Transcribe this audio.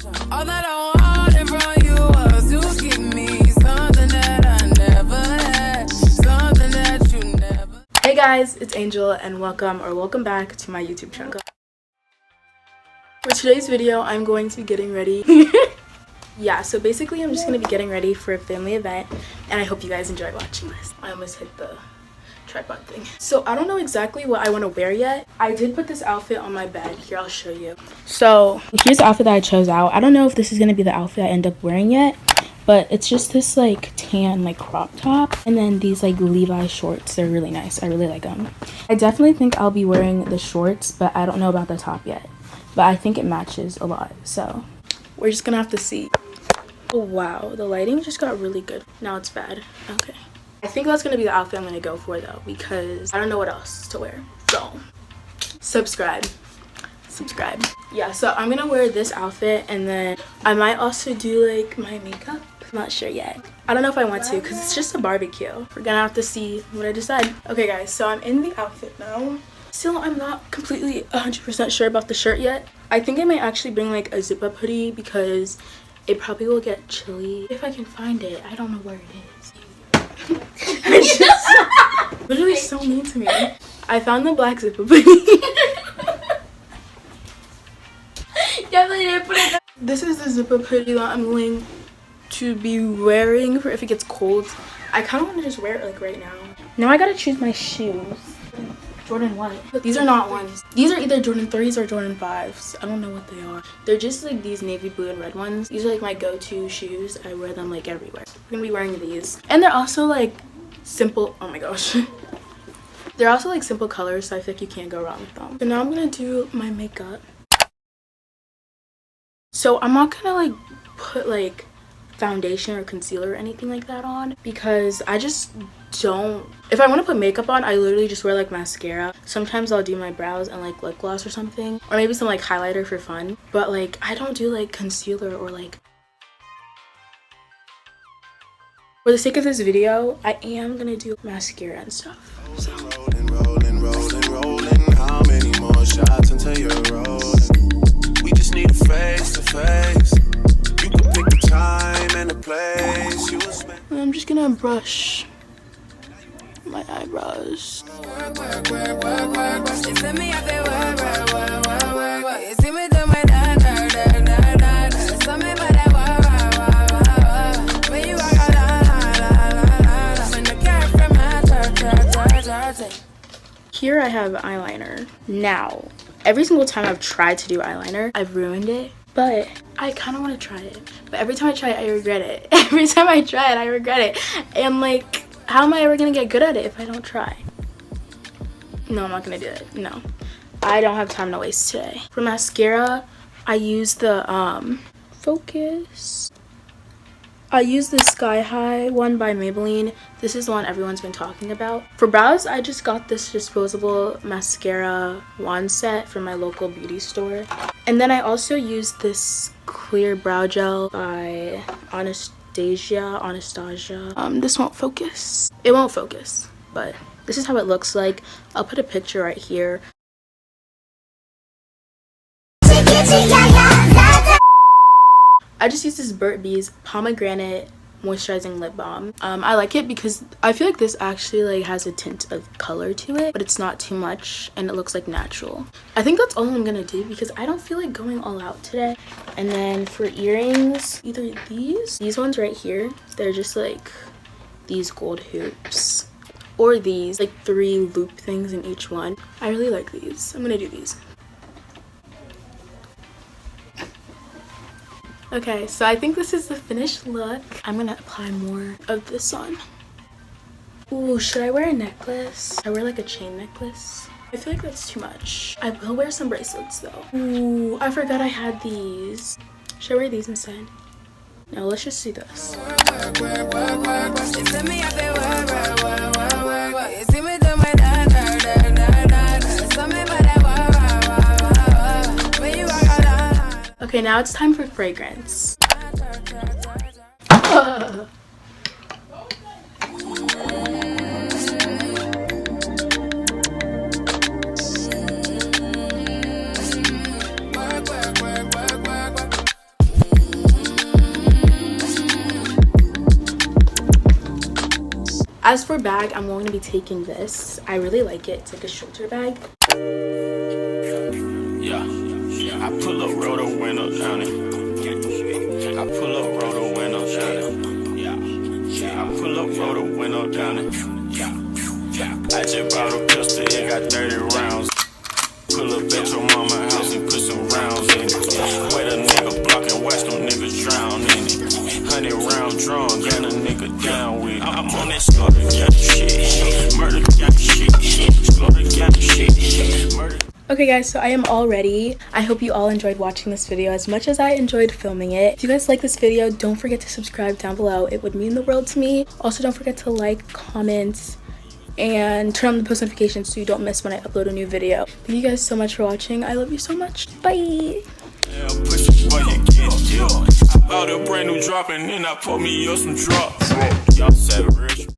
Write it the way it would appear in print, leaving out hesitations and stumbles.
All that I wanted from you was to give me something that I never had, something that you never. Hey guys, it's Angel and welcome back to my YouTube channel. For today's video, I'm going to be getting ready. Yeah, so basically I'm just going to be getting ready for a family event and I hope you guys enjoy watching this. I almost hit the tripod thing. So I don't know exactly what I want to wear yet. I did put this outfit on my bed. Here, I'll show you. So here's the outfit that I chose out. I don't know if this is going to be the outfit I end up wearing yet, but it's just this like tan like crop top and then these like Levi shorts. They're really nice. I really like them. I definitely think I'll be wearing the shorts, but I don't know about the top yet. But I think it matches a lot, so we're just gonna have to see. Oh wow, the lighting just got really good. Now it's bad. Okay. I think that's gonna be the outfit I'm gonna go for though, because I don't know what else to wear. So subscribe. Yeah, so I'm gonna wear this outfit and then I might also do like my makeup. I'm not sure yet. I don't know if I want to because it's just a barbecue. We're gonna have to see what I decide. Okay guys, so I'm in the outfit now. Still, I'm not completely 100% sure about the shirt yet. I think I might actually bring like a zip-up hoodie because it probably will get chilly. If I can find it, I don't know where it is. It's just literally so mean to me. I found the black zip-up hoodie. This is the zip-up hoodie that I'm going to be wearing for if it gets cold. I kind of want to just wear it like right now. Now I gotta choose my shoes. Jordan what? These are not ones. These are either Jordan 3s or Jordan 5s. I don't know what they are. They're just like these navy blue and red ones. These are like my go-to shoes. I wear them like everywhere. We're gonna be wearing these. And they're also like simple. Oh my gosh. They're also like simple colors, so I feel like you can't go wrong with them. So now I'm gonna do my makeup. So I'm not gonna like put like foundation or concealer or anything like that on because I just don't. If I want to put makeup on, I literally just wear like mascara. Sometimes I'll do my brows and like lip gloss or something, or maybe some like highlighter for fun, but like I don't do like concealer or like. For the sake of this video, I am gonna do mascara and stuff. So. Rolling. How many more shots until you're rolling? We just need a face to face. You can pick the time and the place. I'm just gonna brush my eyebrows. Here I have eyeliner. Now, every single time I've tried to do eyeliner, I've ruined it. But I kind of want to try it. But every time I try it, I regret it. Every time I try it, I regret it. And like, how am I ever going to get good at it if I don't try? No, I'm not going to do it. No. I don't have time to waste today. For mascara, I use the, Focus. I use the Sky High one by Maybelline. This is the one everyone's been talking about. For brows, I just got this disposable mascara wand set from my local beauty store. And then I also use this clear brow gel by Anastasia. This won't focus. It won't focus, but this is how it looks like. I'll put a picture right here. I just use this Burt's Bees pomegranate moisturizing lip balm. I like it because I feel like this actually like has a tint of color to it, but it's not too much and it looks like natural. I think that's all I'm gonna do because I don't feel like going all out today. And then for earrings, either these ones right here, they're just like these gold hoops, or these like 3 loop things in each one. I really like these. I'm gonna do these. Okay, so I think this is the finished look. I'm gonna apply more of this on. Ooh, should I wear a necklace? I wear like a chain necklace. I feel like that's too much. I will wear some bracelets though. Ooh, I forgot I had these. Should I wear these instead? No, let's just do this. Okay, now it's time for fragrance. As for bag, I'm going to be taking this. I really like it. It's like a shoulder bag. Yeah, I pull up, roll the window down it. I pull up, roll the window down it. Yeah, I pull up, roll the window down it. I just bought a pistol, it got 30 rounds. Pull up at your mama house and put some rounds in it. Wait a nigga block and watch them niggas drown in it. 100 round drum, gun a nigga down with it. I'm on that slaughter gang shit, murder gang shit, slaughter gang shit, murder. Okay guys, so I am all ready. I hope you all enjoyed watching this video as much as I enjoyed filming it. If you guys like this video, don't forget to subscribe down below. It would mean the world to me. Also, don't forget to like, comment, and turn on the post notifications so you don't miss when I upload a new video. Thank you guys so much for watching. I love you so much. Bye! Yeah, push it, boy, you can't deal. I bought a brand new drop and then I put me up some drops. Y'all said rich.